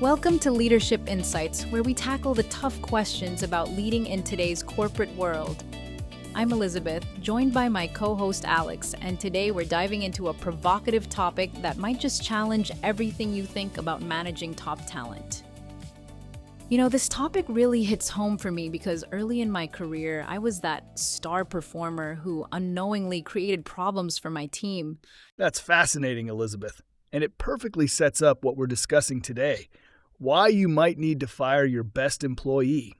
Welcome to Leadership Insights, where we tackle the tough questions about leading in today's corporate world. I'm Elizabeth, joined by my co-host Alex, and today we're diving into a provocative topic that might just challenge everything you think about managing top talent. This topic really hits home for me because early in my career, I was that star performer who unknowingly created problems for my team. That's fascinating, Elizabeth, and it perfectly sets up what we're discussing today: why you might need to fire your best employee.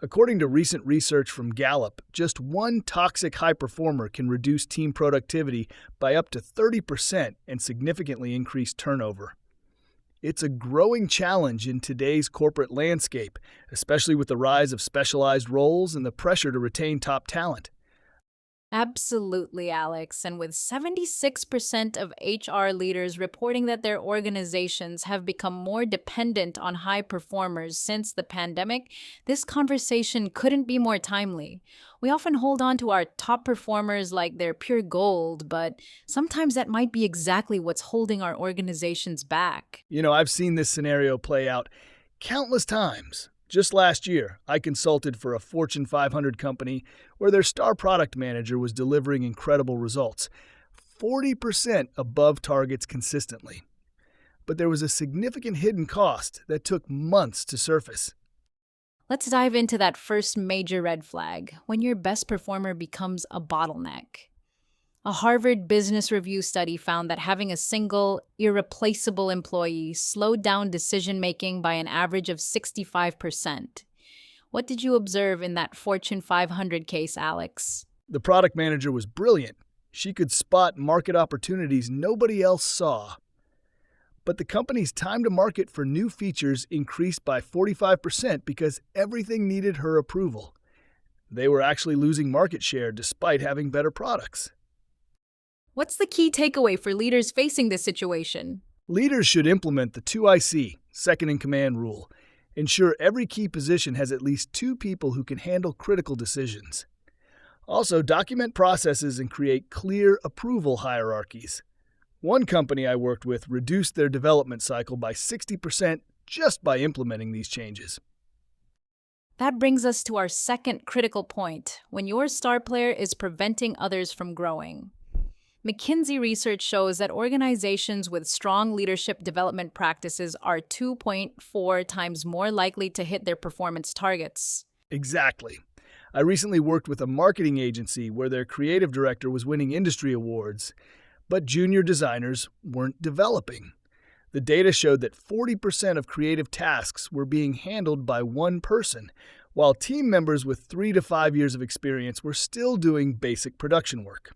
According to recent research from Gallup, just one toxic high performer can reduce team productivity by up to 30% and significantly increase turnover. It's a growing challenge in today's corporate landscape, especially with the rise of specialized roles and the pressure to retain top talent. Absolutely, Alex. And with 76% of HR leaders reporting that their organizations have become more dependent on high performers since the pandemic, this conversation couldn't be more timely. We often hold on to our top performers like they're pure gold, but sometimes that might be exactly what's holding our organizations back. I've seen this scenario play out countless times. Just last year, I consulted for a Fortune 500 company where their star product manager was delivering incredible results, 40% above targets consistently. But there was a significant hidden cost that took months to surface. Let's dive into that first major red flag, when your best performer becomes a bottleneck. A Harvard Business Review study found that having a single, irreplaceable employee slowed down decision-making by an average of 65%. What did you observe in that Fortune 500 case, Alex? The product manager was brilliant. She could spot market opportunities nobody else saw. But the company's time to market for new features increased by 45% because everything needed her approval. They were actually losing market share despite having better products. What's the key takeaway for leaders facing this situation? Leaders should implement the 2IC, second in command rule. Ensure every key position has at least two people who can handle critical decisions. Also, document processes and create clear approval hierarchies. One company I worked with reduced their development cycle by 60% just by implementing these changes. That brings us to our second critical point, when your star player is preventing others from growing. McKinsey research shows that organizations with strong leadership development practices are 2.4 times more likely to hit their performance targets. Exactly. I recently worked with a marketing agency where their creative director was winning industry awards, but junior designers weren't developing. The data showed that 40% of creative tasks were being handled by one person, while team members with 3 to 5 years of experience were still doing basic production work.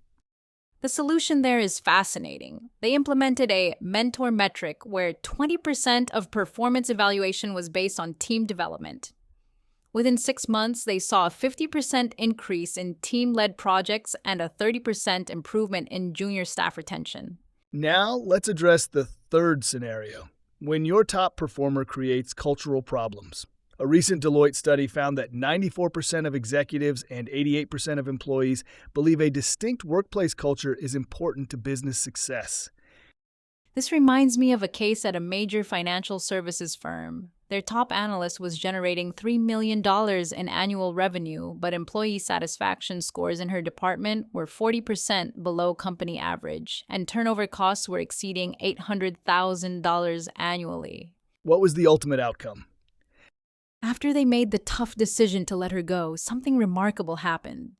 The solution there is fascinating. They implemented a mentor metric where 20% of performance evaluation was based on team development. Within 6 months, they saw a 50% increase in team-led projects and a 30% improvement in junior staff retention. Now, let's address the third scenario, when your top performer creates cultural problems. A recent Deloitte study found that 94% of executives and 88% of employees believe a distinct workplace culture is important to business success. This reminds me of a case at a major financial services firm. Their top analyst was generating $3 million in annual revenue, but employee satisfaction scores in her department were 40% below company average, and turnover costs were exceeding $800,000 annually. What was the ultimate outcome? After they made the tough decision to let her go, something remarkable happened.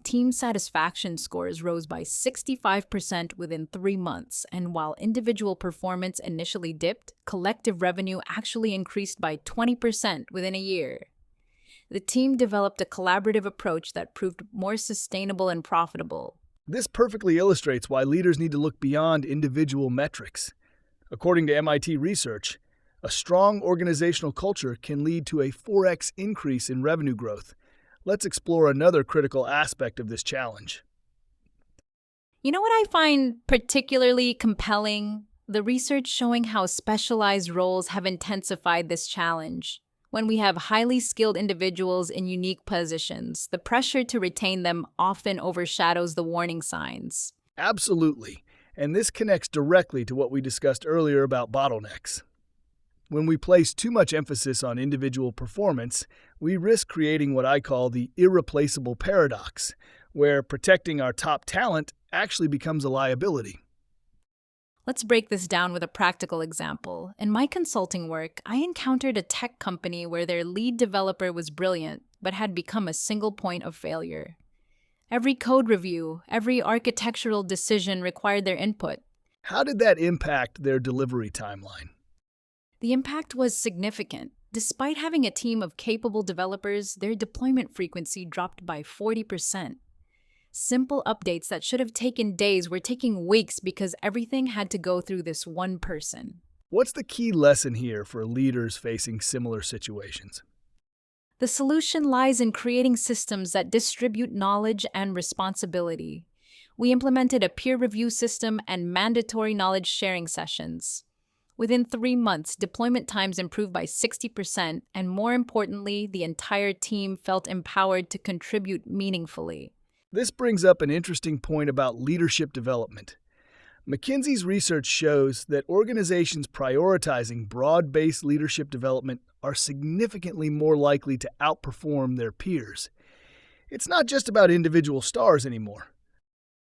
Team satisfaction scores rose by 65% within 3 months, and while individual performance initially dipped, collective revenue actually increased by 20% within a year. The team developed a collaborative approach that proved more sustainable and profitable. This perfectly illustrates why leaders need to look beyond individual metrics. According to MIT research, a strong organizational culture can lead to a 4x increase in revenue growth. Let's explore another critical aspect of this challenge. You know what I find particularly compelling? The research showing how specialized roles have intensified this challenge. When we have highly skilled individuals in unique positions, the pressure to retain them often overshadows the warning signs. Absolutely. And this connects directly to what we discussed earlier about bottlenecks. When we place too much emphasis on individual performance, we risk creating what I call the irreplaceable paradox, where protecting our top talent actually becomes a liability. Let's break this down with a practical example. In my consulting work, I encountered a tech company where their lead developer was brilliant, but had become a single point of failure. Every code review, every architectural decision required their input. How did that impact their delivery timeline? The impact was significant. Despite having a team of capable developers, their deployment frequency dropped by 40%. Simple updates that should have taken days were taking weeks because everything had to go through this one person. What's the key lesson here for leaders facing similar situations? The solution lies in creating systems that distribute knowledge and responsibility. We implemented a peer review system and mandatory knowledge sharing sessions. Within 3 months, deployment times improved by 60%, and more importantly, the entire team felt empowered to contribute meaningfully. This brings up an interesting point about leadership development. McKinsey's research shows that organizations prioritizing broad-based leadership development are significantly more likely to outperform their peers. It's not just about individual stars anymore.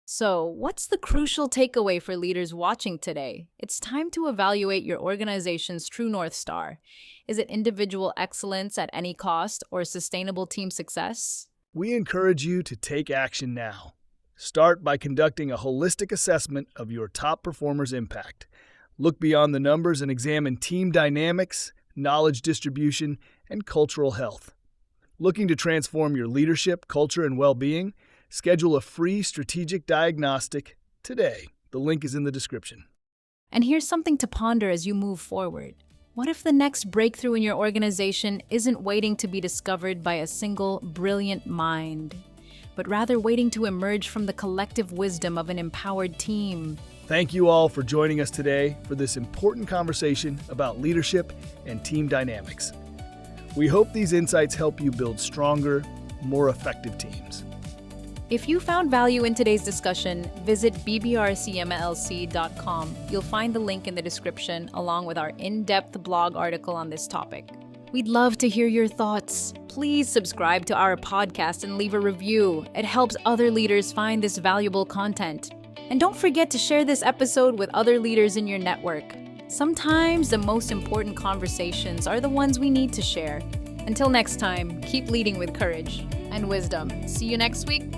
So, what's the crucial takeaway for leaders watching today? It's time to evaluate your organization's true North Star. Is it individual excellence at any cost or sustainable team success? We encourage you to take action now. Start by conducting a holistic assessment of your top performers' impact. Look beyond the numbers and examine team dynamics, knowledge distribution, and cultural health. Looking to transform your leadership, culture, and well-being? Schedule a free strategic diagnostic today. The link is in the description. And here's something to ponder as you move forward. What if the next breakthrough in your organization isn't waiting to be discovered by a single brilliant mind, but rather waiting to emerge from the collective wisdom of an empowered team? Thank you all for joining us today for this important conversation about leadership and team dynamics. We hope these insights help you build stronger, more effective teams. If you found value in today's discussion, visit BBRCMLC.com. You'll find the link in the description along with our in-depth blog article on this topic. We'd love to hear your thoughts. Please subscribe to our podcast and leave a review. It helps other leaders find this valuable content. And don't forget to share this episode with other leaders in your network. Sometimes the most important conversations are the ones we need to share. Until next time, keep leading with courage and wisdom. See you next week.